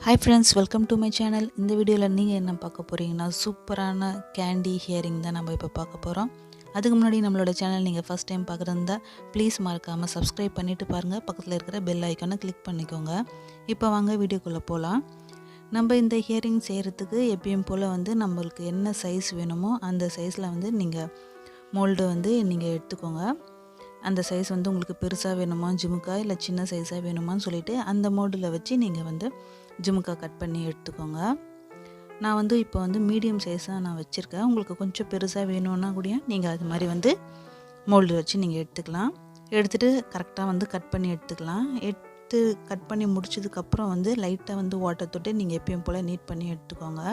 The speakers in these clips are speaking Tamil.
Hi friends, welcome to my channel. இந்த வீடியோல நீங்க என்ன பார்க்க போறீங்கன்னா சூப்பரான கேண்டி ஹியரிங் தான் நம்ம இப்ப பார்க்க போறோம். அதுக்கு முன்னாடி நம்மளோட சேனல் நீங்க ஃபர்ஸ்ட் டைம் பார்க்கறதா ப்ளீஸ் மறக்காம Subscribe பண்ணிட்டு பாருங்க. பக்கத்துல இருக்கிற பெல் ஐகானை கிளிக் பண்ணிக்கோங்க. இப்போ வாங்க வீடியோக்குள்ள போலாம். நம்ம இந்த ஹியரிங் செய்யறதுக்கு எப்பவும் போல நம்மளுக்கு என்ன சைஸ் வேணுமோ அந்த சைஸ்ல நீங்க மோல்டு நீங்க எடுத்துக்கோங்க. அந்த சைஸ் உங்களுக்கு பெருசா வேணுமா ஜுமுக்கா இல்ல சின்ன சைஸா வேணுமான்னு சொல்லிட்டு அந்த மோல்டுல வச்சு நீங்க ஜுமுக்கா கட் பண்ணி எடுத்துக்கோங்க. நான் இப்போ மீடியம் சைஸா நான் வச்சிருக்கேன். உங்களுக்கு கொஞ்சம் பெருசா வேணும்னா கூட நீங்க அது மாதிரி மோல்டு வச்சு நீங்க எடுத்துக்கலாம். எடுத்துட்டு கரெக்ட்டா கட் பண்ணி எடுத்துக்கலாம். எடுத்து கட் பண்ணி முடிச்சதுக்கு அப்புறம் லைட்டா வாட்டர் தொட்டு நீங்க எப்பவும் போல நீட் பண்ணி எடுத்துக்கோங்க.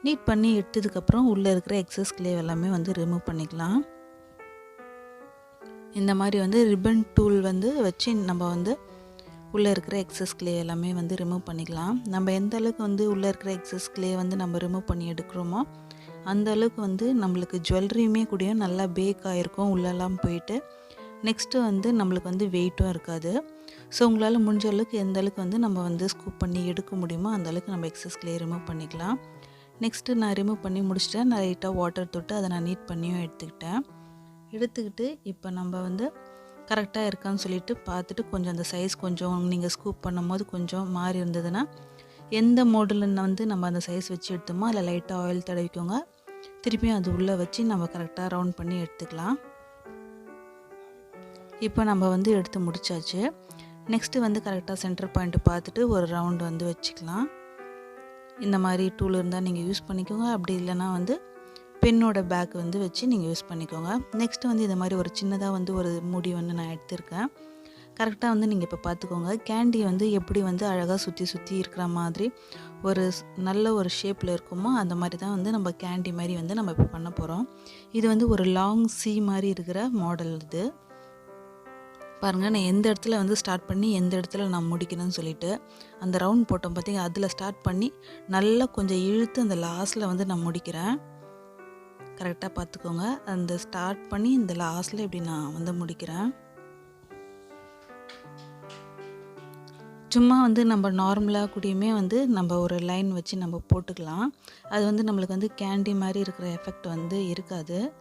நீட் பண்ணி எடுத்ததுக்கு அப்புறம் உள்ள இருக்கிற எக்ஸஸ் க்ளே எல்லாமே ரிமூவ் பண்ணிக்கலாம். இந்த மாதிரி ரிப்பன் டூல் வச்சு நம்ம உள்ளே இருக்கிற எக்ஸஸ் க்ளே எல்லாமே ரிமூவ் பண்ணிக்கலாம். நம்ம எந்த அளவுக்கு உள்ளே இருக்கிற எக்ஸஸ் க்ளே நம்ம ரிமூவ் பண்ணி எடுக்கிறோமோ அந்த அளவுக்கு நம்மளுக்கு ஜுவல்லரியுமே கூட நல்லா பேக் ஆகிருக்கும் உள்ளெல்லாம் போயிட்டு. நெக்ஸ்ட்டு நம்மளுக்கு வெயிட்டும் இருக்காது. ஸோ உங்களால் முடிஞ்ச அளவுக்கு எந்த அளவுக்கு நம்ம ஸ்கூப் பண்ணி எடுக்க முடியுமோ அந்த அளவுக்கு நம்ம எக்ஸஸ் க்ளே ரிமூவ் பண்ணிக்கலாம். நெக்ஸ்ட்டு நான் ரிமூவ் பண்ணி முடிச்சிட்டேன். நான் லைட்டாக வாட்டர் தொட்டு அதை நான் நீட் பண்ணியும் எடுத்துக்கிட்டு இப்போ நம்ம கரெக்டாக இருக்கான்னு சொல்லிட்டு பார்த்துட்டு கொஞ்சம் அந்த சைஸ் கொஞ்சம் நீங்கள் ஸ்கூப் பண்ணும்போது கொஞ்சம் மாறி இருந்ததுன்னா எந்த மோடில் நம்ம அந்த சைஸ் வச்சு எடுத்தோமோ அதில் லைட்டாக ஆயில் தடவிக்கோங்க. திருப்பியும் அது உள்ளே வச்சு நம்ம கரெக்டாக ரவுண்ட் பண்ணி எடுத்துக்கலாம். இப்போ நம்ம எடுத்து முடிச்சாச்சு. நெக்ஸ்ட்டு கரெக்டாக சென்டர் பாயிண்ட் பார்த்துட்டு ஒரு ரவுண்டு வச்சுக்கலாம். இந்த மாதிரி டூல் இருந்தால் நீங்கள் யூஸ் பண்ணிக்கோங்க. அப்படி இல்லைன்னா பென்னோட பேக் வச்சு நீங்கள் யூஸ் பண்ணிக்கோங்க. நெக்ஸ்ட்டு இது மாதிரி ஒரு சின்னதாக ஒரு முடி நான் எடுத்திருக்கேன். கரெக்டாக நீங்கள் இப்போ பார்த்துக்கோங்க. கேண்டி எப்படி அழகாக சுற்றி இருக்கிற மாதிரி ஒரு நல்ல ஒரு ஷேப்பில் இருக்குமோ அந்த மாதிரி தான் நம்ம கேண்டி மாதிரி நம்ம இப்போ பண்ண போகிறோம். இது ஒரு லாங் சி மாதிரி இருக்கிற மாடல். இது பாருங்கள், நான் எந்த இடத்துல ஸ்டார்ட் பண்ணி எந்த இடத்துல நான் முடிக்கணும்னு சொல்லிட்டு அந்த ரவுண்ட் போட்டோம் பார்த்தீங்க, அதில் ஸ்டார்ட் பண்ணி நல்லா கொஞ்சம் இழுத்து அந்த லாஸ்ட்டில் நான் முடிக்கிறேன். கரெக்டாக பார்த்துக்கோங்க. அந்த ஸ்டார்ட் பண்ணி இந்த லாஸ்ட்டில் இப்படி நான் முடிக்கிறேன். சும்மா நம்ம நார்மலாக கூடயுமே நம்ம ஒரு லைன் வச்சு நம்ம போட்டுக்கலாம். அது நம்மளுக்கு கேண்டி மாதிரி இருக்கிற எஃபெக்ட் இருக்காது.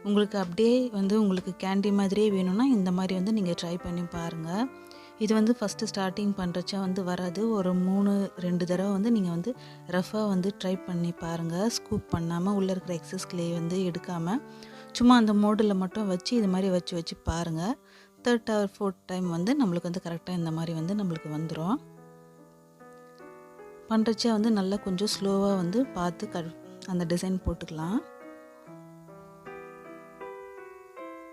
உங்களுக்கு அப்படியே உங்களுக்கு கேண்டி மாதிரியே வேணும்னா இந்த மாதிரி நீங்கள் ட்ரை பண்ணி பாருங்கள். இது ஃபஸ்ட்டு ஸ்டார்டிங் பண்ணுறச்சா வராது. ஒரு 2 தடவை நீங்கள் ரஃபாக ட்ரை பண்ணி பாருங்கள். ஸ்கூப் பண்ணாமல் உள்ளே இருக்கிற எக்ஸஸ் க்ளே எடுக்காமல் சும்மா அந்த மோடில் மட்டும் வச்சு இது மாதிரி வச்சு பாருங்கள். 3rd or 4th டைம் நம்மளுக்கு கரெக்டாக இந்த மாதிரி நம்மளுக்கு வந்துடும். பண்ணுறச்சா நல்லா கொஞ்சம் ஸ்லோவாக பார்த்து அந்த டிசைன் போட்டுக்கலாம்.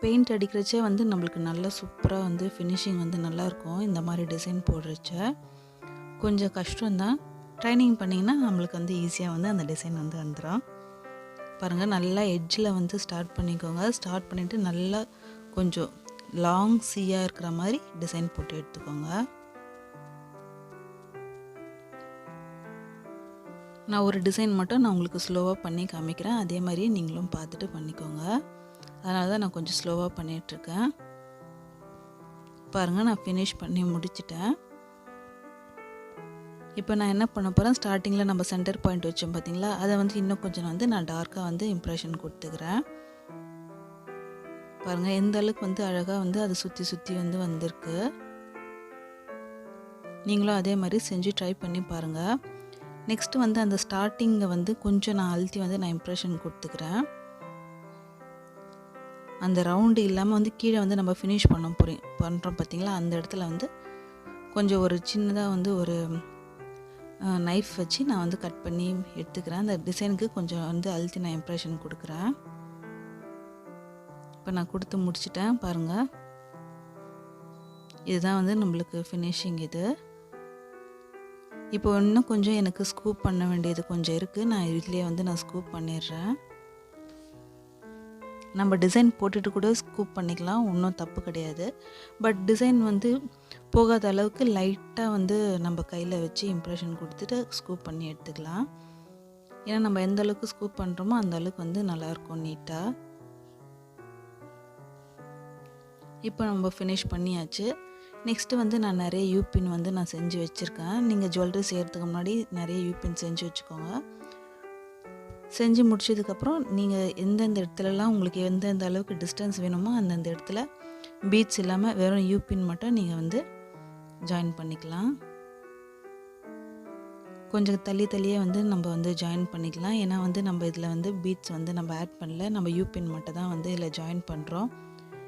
பெயிண்ட் அடிக்கிறச்சே நம்மளுக்கு நல்லா சூப்பராக ஃபினிஷிங் நல்லாயிருக்கும். இந்த மாதிரி டிசைன் போடுறச்ச கொஞ்சம் கஷ்டம்தான். ட்ரைனிங் பண்ணிங்கன்னா நம்மளுக்கு ஈஸியாக அந்த டிசைன் வந்துடும். பாருங்கள், நல்லா எட்ஜில் ஸ்டார்ட் பண்ணிக்கோங்க. ஸ்டார்ட் பண்ணிவிட்டு நல்லா கொஞ்சம் லாங் சீயாக இருக்கிற மாதிரி டிசைன் போட்டு எடுத்துக்கோங்க. நான் ஒரு டிசைன் மட்டும் நான் உங்களுக்கு ஸ்லோவாக பண்ணி காமிக்கிறேன். அதே மாதிரியே நீங்களும் பார்த்துட்டு பண்ணிக்கோங்க. அதனால தான் நான் கொஞ்சம் ஸ்லோவாக பண்ணிகிட்ருக்கேன். பாருங்கள், நான் ஃபினிஷ் பண்ணி முடிச்சிட்டேன். இப்போ நான் என்ன பண்ண போகிறேன், ஸ்டார்டிங்கில் நம்ம சென்டர் பாயிண்ட் வச்சோம் பார்த்தீங்களா, அதை இன்னும் கொஞ்சம் நான் டார்க்காக இம்ப்ரெஷன் கொடுத்துக்கிறேன். பாருங்கள் எந்த அளவுக்கு அழகாக அதை சுற்றி வந்திருக்கு. நீங்களும் அதே மாதிரி செஞ்சு ட்ரை பண்ணி பாருங்கள். நெக்ஸ்ட்டு அந்த ஸ்டார்டிங்கை கொஞ்சம் நான் அழுத்தி நான் இம்ப்ரெஷன் கொடுத்துக்கிறேன். அந்த ரவுண்டு இல்லாமல் கீழே நம்ம ஃபினிஷ் பண்ணுறோம் பார்த்தீங்களா, அந்த இடத்துல கொஞ்சம் ஒரு சின்னதாக ஒரு நைஃப் வச்சு நான் கட் பண்ணி எடுத்துக்கிறேன். அந்த டிசைனுக்கு கொஞ்சம் அழுத்தி நான் இம்ப்ரெஷன் கொடுக்குறேன். இப்போ நான் கொடுத்து முடிச்சிட்டேன். பாருங்கள், இதுதான் நம்மளுக்கு ஃபினிஷிங். இது இப்போ இன்னும் கொஞ்சம் எனக்கு ஸ்கூப் பண்ண வேண்டியது கொஞ்சம் இருக்குது. நான் இதுலேயே நான் ஸ்கூப் பண்ணிடுறேன். நம்ம டிசைன் போட்டுட்டு கூட ஸ்கூப் பண்ணிக்கலாம், ஒன்றும் தப்பு கிடையாது. பட் டிசைன் போகாத அளவுக்கு லைட்டாக நம்ம கையில் வச்சு இம்ப்ரெஷன் கொடுத்துட்டு ஸ்கூப் பண்ணி எடுத்துக்கலாம். ஏன்னா நம்ம எந்த அளவுக்கு ஸ்கூப் பண்ணுறோமோ அந்த அளவுக்கு நல்லாயிருக்கும் நீட்டாக. இப்போ நம்ம ஃபினிஷ் பண்ணியாச்சு. நெக்ஸ்ட்டு வந்து நான் நிறைய யூபின் வந்து நான் செஞ்சு வச்சுருக்கேன். நீங்கள் ஜுவல்லரி செய்கிறதுக்கு முன்னாடி நிறைய யூபின் செஞ்சு வச்சுக்கோங்க. செஞ்சு முடிச்சதுக்கப்புறம் நீங்கள் எந்தெந்த இடத்துலலாம் உங்களுக்கு எந்தெந்த அளவுக்கு டிஸ்டன்ஸ் வேணுமோ அந்தந்த இடத்துல பீட்ஸ் இல்லாமல் வெறும் யூபின் மட்டும் நீங்கள் வந்து ஜாயின் பண்ணிக்கலாம். கொஞ்சம் தள்ளியே வந்து நம்ம வந்து ஜாயின் பண்ணிக்கலாம். ஏன்னா வந்து நம்ம இதில் வந்து பீட்ஸ் வந்து நம்ம ஆட் பண்ணல, நம்ம யூபின் மட்டும் தான் வந்து இதில் ஜாயின் பண்ணுறோம்.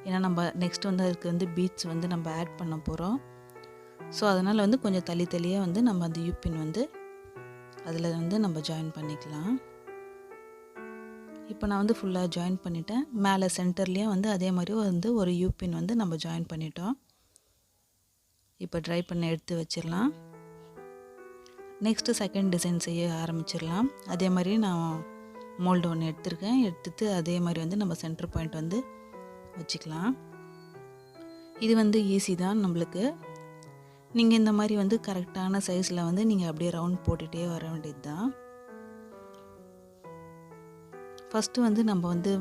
ஏன்னா நம்ம நெக்ஸ்ட் வந்து அதுக்கு வந்து பீட்ஸ் வந்து நம்ம ஆட் பண்ண போகிறோம். ஸோ அதனால் வந்து கொஞ்சம் தள்ளியே வந்து நம்ம அந்த யூபின் வந்து அதில் வந்து நம்ம ஜாயின் பண்ணிக்கலாம். இப்போ நான் வந்து ஃபுல்லாக ஜாயின் பண்ணிட்டேன். மேலே சென்டர்லேயும் வந்து அதே மாதிரி வந்து ஒரு யூபின் வந்து நம்ம ஜாயின் பண்ணிட்டோம். இப்போ ட்ரை பண்ணி எடுத்து வச்சிடலாம். நெக்ஸ்ட்டு செகண்ட் டிசைன் செய்ய ஆரம்பிச்சிடலாம். அதே மாதிரி நான் மோல்டு ஒன்று எடுத்துருக்கேன். எடுத்துட்டு அதே மாதிரி வந்து நம்ம சென்டர் பாயிண்ட் வந்து வச்சுக்கலாம். இது வந்து ஈஸி தான் நம்மளுக்கு. நீங்கள் இந்த மாதிரி வந்து கரெக்டான சைஸில் வந்து நீங்கள் அப்படியே ரவுண்ட் போட்டுகிட்டே வர வேண்டியது தான். ஃபஸ்ட்டு வந்து நம்ம வந்து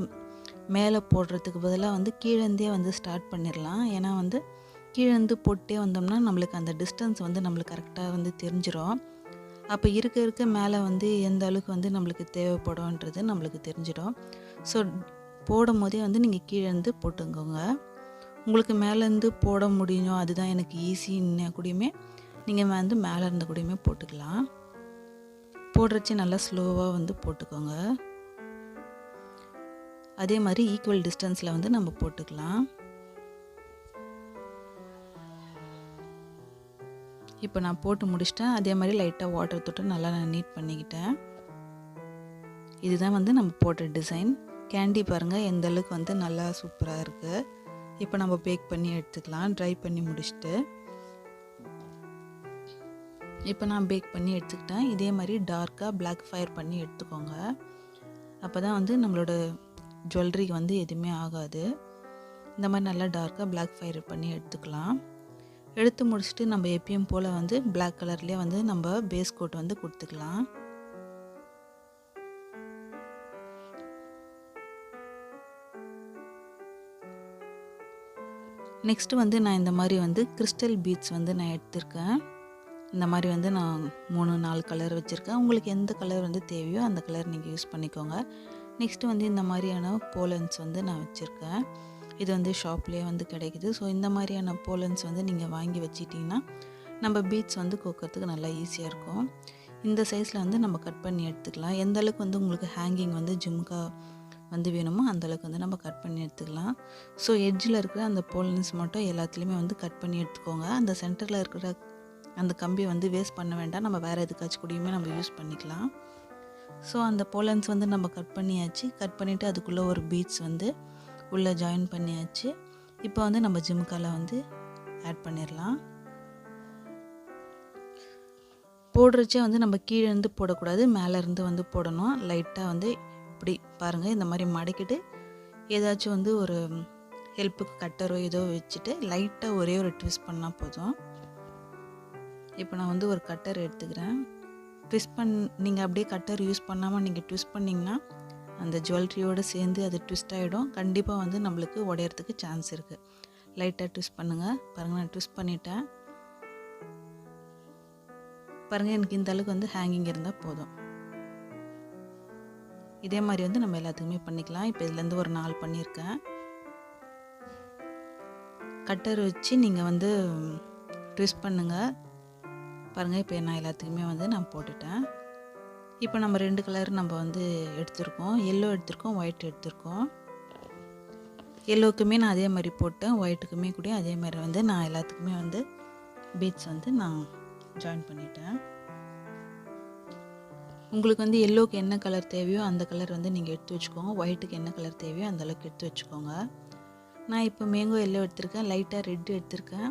மேலே போடுறதுக்கு பதிலாக வந்து கீழேருந்தே வந்து ஸ்டார்ட் பண்ணிடலாம். ஏன்னா வந்து கீழேருந்து போட்டே வந்தோம்னா நம்மளுக்கு அந்த டிஸ்டன்ஸ் வந்து நம்மளுக்கு கரெக்டாக வந்து தெரிஞ்சிடும். அப்போ இருக்க மேலே வந்து எந்த அளவுக்கு வந்து நம்மளுக்கு தேவைப்படும்ன்றது நம்மளுக்கு தெரிஞ்சிடும். ஸோ போடும் போதே வந்து நீங்கள் கீழேருந்து போட்டுக்கோங்க. உங்களுக்கு மேலேருந்து போட முடியும், அதுதான் எனக்கு ஈஸின்னு கூடயுமே நீங்கள் வந்து மேலே இருந்து கூடயுமே போட்டுக்கலாம். போடுறச்சு நல்லா ஸ்லோவாக வந்து போட்டுக்கோங்க. அதே மாதிரி ஈக்குவல் டிஸ்டன்ஸில் வந்து நம்ம போட்டுக்கலாம். இப்போ நான் போட்டு முடிச்சிட்டேன். அதே மாதிரி லைட்டாக வாட்டர் தொட்டு நல்லா நான் நீட் பண்ணிக்கிட்டேன். இதுதான் வந்து நம்ம போட்ட டிசைன். கேண்டி பாருங்கள் எந்த அளவுக்கு வந்து நல்லா சூப்பராக இருக்குது. இப்போ நம்ம பேக் பண்ணி எடுத்துக்கலாம். ட்ரை பண்ணி முடிச்சுட்டு இப்போ நான் பேக் பண்ணி எடுத்துக்கிட்டேன். இதே மாதிரி டார்க்காக பிளாக் ஃபயர் பண்ணி எடுத்துக்கோங்க. அப்போ தான் வந்து நம்மளோட ஜுவல்லரிக்கு வந்து எதுவுமே ஆகாது. இந்த மாதிரி நல்லா டார்க்காக பிளாக் ஃபயர் பண்ணி எடுத்துக்கலாம். எடுத்து முடிச்சுட்டு நம்ம எப்பயும் போல் வந்து பிளாக் கலர்லேயே வந்து நம்ம பேஸ் கோட் வந்து கொடுத்துக்கலாம். நெக்ஸ்ட்டு வந்து நான் இந்த மாதிரி வந்து கிறிஸ்டல் பீட்ஸ் வந்து நான் எடுத்திருக்கேன். இந்த மாதிரி வந்து நான் 3-4 கலர் வச்சுருக்கேன். உங்களுக்கு எந்த கலர் வந்து தேவையோ அந்த கலர் நீங்கள் யூஸ் பண்ணிக்கோங்க. நெக்ஸ்ட்டு வந்து இந்த மாதிரியான போலன்ஸ் வந்து நான் வச்சுருக்கேன். இது வந்து ஷாப்லேயே வந்து கிடைக்குது. ஸோ இந்த மாதிரியான போலன்ஸ் வந்து நீங்கள் வாங்கி வச்சிட்டிங்கன்னா நம்ம பீட்ஸ் வந்து கோக்கிறதுக்கு நல்லா ஈஸியாக இருக்கும். இந்த சைஸில் வந்து நம்ம கட் பண்ணி எடுத்துக்கலாம். எந்த அளவுக்கு வந்து உங்களுக்கு ஹேங்கிங் வந்து ஜும்கா வந்து வேணுமோ அந்தளவுக்கு வந்து நம்ம கட் பண்ணி எடுத்துக்கலாம். ஸோ எட்ஜில் இருக்கிற அந்த போலன்ஸ் மட்டும் எல்லாத்துலேயுமே வந்து கட் பண்ணி எடுத்துக்கோங்க. அந்த சென்டரில் இருக்கிற அந்த கம்பி வந்து வேஸ்ட் பண்ண வேண்டாம். நம்ம வேறு எதுக்காச்சும் கூடயுமே நம்ம யூஸ் பண்ணிக்கலாம். ஸோ அந்த போலன்ஸ் வந்து நம்ம கட் பண்ணியாச்சு. கட் பண்ணிவிட்டு அதுக்குள்ளே ஒரு பீட்ஸ் வந்து உள்ளே ஜாயின் பண்ணியாச்சு. இப்போ வந்து நம்ம ஜிம்கால வந்து ஆட் பண்ணிடலாம். போடுறச்சே வந்து நம்ம கீழேருந்து போடக்கூடாது, மேலேருந்து வந்து போடணும். லைட்டாக வந்து இப்படி பாருங்கள், இந்த மாதிரி மடக்கிட்டு ஏதாச்சும் வந்து ஒரு ஹெல்ப்புக்கு கட்டரோ ஏதோ வச்சுட்டு லைட்டாக ஒரே ஒரு ட்விஸ்ட் பண்ணால் போதும். இப்போ நான் வந்து ஒரு கட்டர் எடுத்துக்கிறேன். நீங்கள் அப்படியே கட்டர் யூஸ் பண்ணாமல் நீங்கள் ட்விஸ்ட் பண்ணிங்கன்னா அந்த ஜுவல்லரியோடு சேர்ந்து அது ட்விஸ்ட் ஆகிடும். கண்டிப்பாக வந்து நம்மளுக்கு உடையறதுக்கு சான்ஸ் இருக்குது. லைட்டாக ட்விஸ்ட் பண்ணுங்கள். பாருங்கள், நான் ட்விஸ்ட் பண்ணிட்டேன். பாருங்கள், எனக்கு இந்த அளவுக்கு வந்து ஹேங்கிங் இருந்தால் போதும். இதே மாதிரி வந்து நம்ம எல்லாத்துக்குமே பண்ணிக்கலாம். இப்போ இதுலேருந்து ஒரு 4 பண்ணியிருக்கேன். கட்டர் வச்சு நீங்கள் வந்து ட்விஸ்ட் பண்ணுங்கள். பாருங்கள், இப்போ நான் எல்லாத்துக்குமே வந்து நான் போட்டுட்டேன். இப்போ நம்ம 2 கலர் நம்ம வந்து எடுத்திருக்கோம். எல்லோ எடுத்திருக்கோம், ஒயிட் எடுத்திருக்கோம். எல்லோவுக்குமே நான் அதே மாதிரி போட்டேன், ஒயிட்டுக்குமே கூட அதே மாதிரி வந்து நான் எல்லாத்துக்குமே வந்து பீட்ஸ் வந்து நான் ஜாயின் பண்ணிட்டேன். உங்களுக்கு வந்து எல்லோவுக்கு என்ன கலர் தேவையோ அந்த கலர் வந்து நீங்கள் எடுத்து வச்சுக்கோங்க. ஒயிட்டுக்கு என்ன கலர் தேவையோ அந்த அளவுக்கு எடுத்து வச்சுக்கோங்க. நான் இப்போ மேங்கோ எல்லோ எடுத்திருக்கேன், லைட்டாக ரெட் எடுத்திருக்கேன்,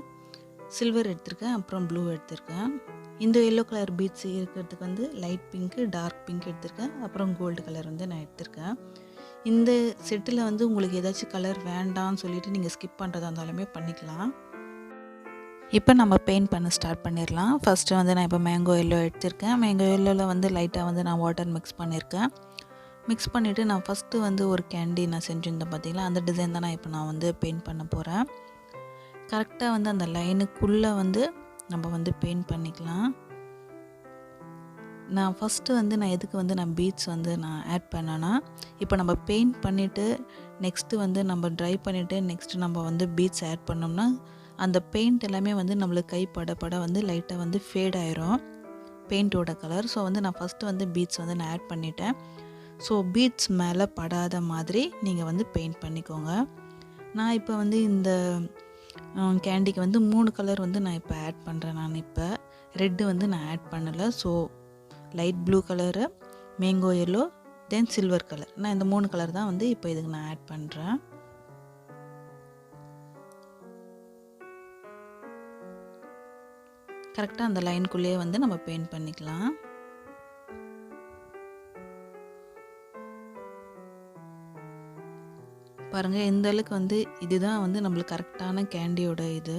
சில்வர் எடுத்திருக்கேன், அப்புறம் ப்ளூ எடுத்திருக்கேன். இந்த எல்லோ கலர் பீட்ஸ் இருக்கிறதுக்கு வந்து லைட் பிங்க்கு, டார்க் பிங்க் எடுத்திருக்கேன், அப்புறம் கோல்டு கலர் வந்து நான் எடுத்திருக்கேன். இந்த செட்டில் வந்து உங்களுக்கு ஏதாச்சும் கலர் வேண்டாம்னு சொல்லிவிட்டு நீங்கள் ஸ்கிப் பண்ணுறதா இருந்தாலுமே பண்ணிக்கலாம். இப்போ நம்ம பெயிண்ட் பண்ண ஸ்டார்ட் பண்ணிடலாம். ஃபஸ்ட்டு வந்து நான் இப்போ மேங்கோ எல்லோ எடுத்திருக்கேன். மேங்கோ எல்லோவில் வந்து லைட்டாக வந்து நான் வாட்டர் மிக்ஸ் பண்ணியிருக்கேன். மிக்ஸ் பண்ணிவிட்டு நான் ஃபஸ்ட்டு வந்து ஒரு கேண்டி நான் செஞ்சுருந்தேன் பார்த்தீங்களா, அந்த டிசைன் தான் நான் இப்போ நான் வந்து பெயிண்ட் பண்ண போகிறேன். கரெக்டாக வந்து அந்த லைனுக்குள்ளே வந்து நம்ம வந்து பெயிண்ட் பண்ணிக்கலாம். நான் ஃபஸ்ட்டு வந்து நான் எதுக்கு வந்து நான் பீட்ஸ் வந்து நான் ஆட் பண்ணேன்னா, இப்போ நம்ம பெயிண்ட் பண்ணிவிட்டு நெக்ஸ்ட்டு வந்து நம்ம ட்ரை பண்ணிவிட்டு நெக்ஸ்ட்டு நம்ம வந்து பீட்ஸ் ஆட் பண்ணோம்னா அந்த பெயிண்ட் எல்லாமே வந்து நம்மளுக்கு கை பட வந்து லைட்டாக வந்து ஃபேட் ஆயிரும் பெயிண்ட்டோட கலர். ஸோ வந்து நான் ஃபஸ்ட்டு வந்து பீட்ஸ் வந்து நான் ஆட் பண்ணிட்டேன். ஸோ பீட்ஸ் மேலே படாத மாதிரி நீங்கள் வந்து பெயிண்ட் பண்ணிக்கோங்க. நான் இப்போ வந்து இந்த கேண்டிக்கு வந்து 3 கலர் வந்து நான் இப்போ ஆட் பண்ணுறேன். நான் இப்போ ரெட்டு வந்து நான் ஆட் பண்ணலை. So light blue colour, mango yellow, தென் சில்வர் கலர். நான் இந்த 3 கலர் தான் வந்து இப்போ இதுக்கு நான் ஆட் பண்ணுறேன். கரெக்டாக அந்த லைனுக்குள்ளேயே வந்து நம்ம பெயிண்ட் பண்ணிக்கலாம். பாருங்கள் எந்த அளவுக்கு வந்து இதுதான் வந்து நம்மளுக்கு கரெக்டான கேண்டியோட இது.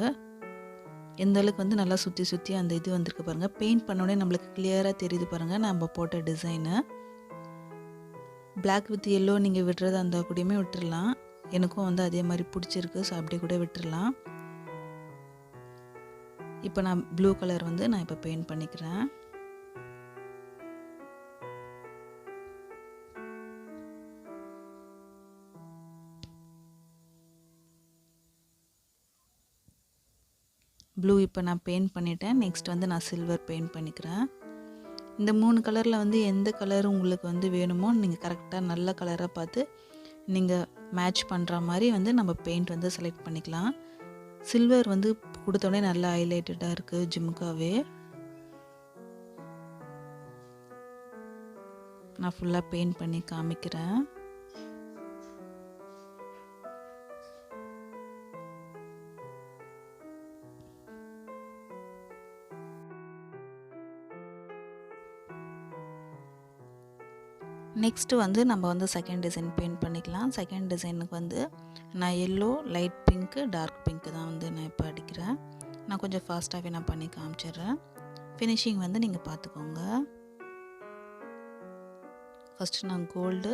எந்த அளவுக்கு வந்து நல்லா சுற்றி அந்த இது வந்திருக்கு பாருங்கள். பெயிண்ட் பண்ணோடனே நம்மளுக்கு கிளியராக தெரியுது பாருங்கள் நம்ம போட்ட டிசைனு. பிளாக் வித் எல்லோ நீங்கள் விடுறதா இருந்தால் கூடயுமே விட்டுடலாம். எனக்கும் வந்து அதே மாதிரி பிடிச்சிருக்கு. ஸோ அப்படியே கூட விட்டுடலாம். இப்போ நான் ப்ளூ கலர் வந்து நான் இப்போ பெயிண்ட் பண்ணிக்கிறேன். ப்ளூ இப்போ நான் பெயிண்ட் பண்ணிட்டேன். நெக்ஸ்ட் வந்து நான் சில்வர் பெயிண்ட் பண்ணிக்கிறேன். இந்த 3 கலரில் வந்து எந்த கலர் உங்களுக்கு வந்து வேணுமோ நீங்கள் கரெக்டாக நல்ல கலராக பார்த்து நீங்கள் மேட்ச் பண்ணுற மாதிரி வந்து நம்ம பெயிண்ட் வந்து செலக்ட் பண்ணிக்கலாம். சில்வர் வந்து கொடுத்தோடனே நல்லா ஹைலைட்டடாக இருக்குது ஜிமுக்காவே. நான் ஃபுல்லாக பெயிண்ட் பண்ணி காமிக்கிறேன். நெக்ஸ்ட்டு வந்து நம்ம வந்து செகண்ட் டிசைன் பெயிண்ட் பண்ணிக்கலாம். செகண்ட் டிசைனுக்கு வந்து நான் yellow, light pink, dark pink தான் வந்து நான் இப்போ அடிக்கிறேன். நான் கொஞ்சம் ஃபாஸ்ட்டாகவே நான் பண்ணி காமிச்சிடுறேன். ஃபினிஷிங் வந்து நீங்கள் பார்த்துக்கோங்க. ஃபஸ்ட்டு நான் gold,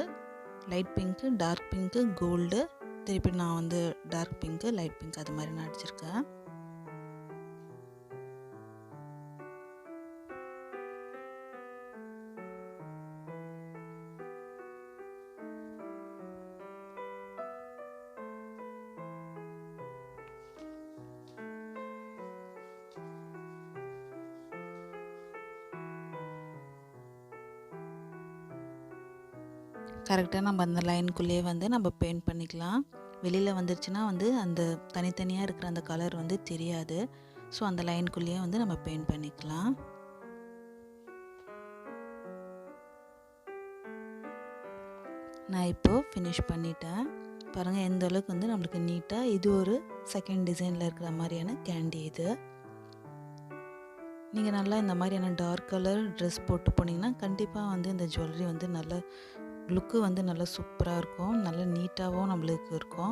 light pink, dark pink, gold, திருப்பி நான் வந்து டார்க் பிங்க்கு, லைட் பிங்க் அது மாதிரி நான் அடிச்சிருக்கேன். கரெக்டாக நம்ம அந்த லைனுக்குள்ளேயே வந்து நம்ம பெயிண்ட் பண்ணிக்கலாம். வெளியில் வந்துருச்சுன்னா வந்து அந்த தனித்தனியாக இருக்கிற அந்த கலர் வந்து தெரியாது. ஸோ அந்த லைனுக்குள்ளேயே வந்து நம்ம பெயிண்ட் பண்ணிக்கலாம். நான் இப்போது ஃபினிஷ் பண்ணிட்டேன். பாருங்கள் எந்த அளவுக்கு வந்து நம்மளுக்கு நீட்டாக இது ஒரு செகண்ட் டிசைனில் இருக்கிற மாதிரியான கேண்டி இது. நீங்கள் நல்லா இந்த மாதிரியான டார்க் கலர் ட்ரெஸ் போட்டு போனீங்கன்னா கண்டிப்பாக வந்து இந்த ஜுவல்லரி வந்து நல்ல லுக்கு வந்து நல்லா சூப்பராக இருக்கும். நல்லா நீட்டாகவும் நம்மளுக்கு இருக்கும்.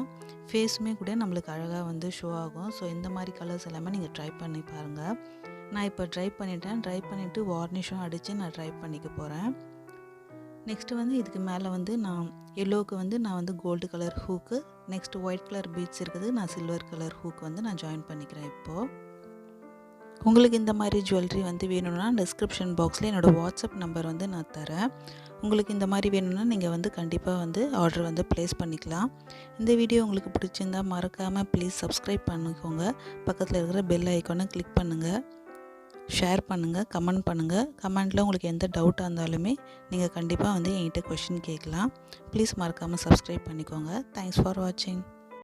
ஃபேஸுமே கூட நம்மளுக்கு அழகாக வந்து ஷோ ஆகும். ஸோ இந்த மாதிரி கலர்ஸ் எல்லாமே நீங்கள் ட்ரை பண்ணி பாருங்கள். நான் இப்போ ட்ரை பண்ணிட்டேன். ட்ரை பண்ணிவிட்டு வார்னிஷும் அடித்து நான் ட்ரை பண்ணிக்க போகிறேன். நெக்ஸ்ட்டு வந்து இதுக்கு மேலே வந்து நான் எல்லோவுக்கு வந்து நான் வந்து gold colour hook, next white colour beads இருக்குது. நான் சில்வர் கலர் ஹூக்கு வந்து நான் ஜாயின் பண்ணிக்கிறேன் இப்போது. உங்களுக்கு இந்த மாதிரி ஜுவல்லரி வந்து வேணும்னா டிஸ்கிரிப்ஷன் பாக்ஸில் என்னோடய வாட்ஸ்அப் நம்பர் வந்து நான் தரேன். உங்களுக்கு இந்த மாதிரி வேணும்னா நீங்கள் வந்து கண்டிப்பாக வந்து ஆர்டர் வந்து ப்ளேஸ் பண்ணிக்கலாம். இந்த வீடியோ உங்களுக்கு பிடிச்சிருந்தா மறக்காமல் ப்ளீஸ் சப்ஸ்கிரைப் பண்ணிக்கோங்க. பக்கத்தில் இருக்கிற பெல் ஐக்கானை கிளிக் பண்ணுங்கள். ஷேர் பண்ணுங்கள், கமெண்ட் பண்ணுங்கள். கமெண்ட்டில் உங்களுக்கு எந்த டவுட்டாக இருந்தாலுமே நீங்கள் கண்டிப்பாக வந்து என்கிட்ட கொஷின் கேட்கலாம். ப்ளீஸ் மறக்காமல் சப்ஸ்கிரைப் பண்ணிக்கோங்க. தேங்க்ஸ் ஃபார் வாட்சிங்.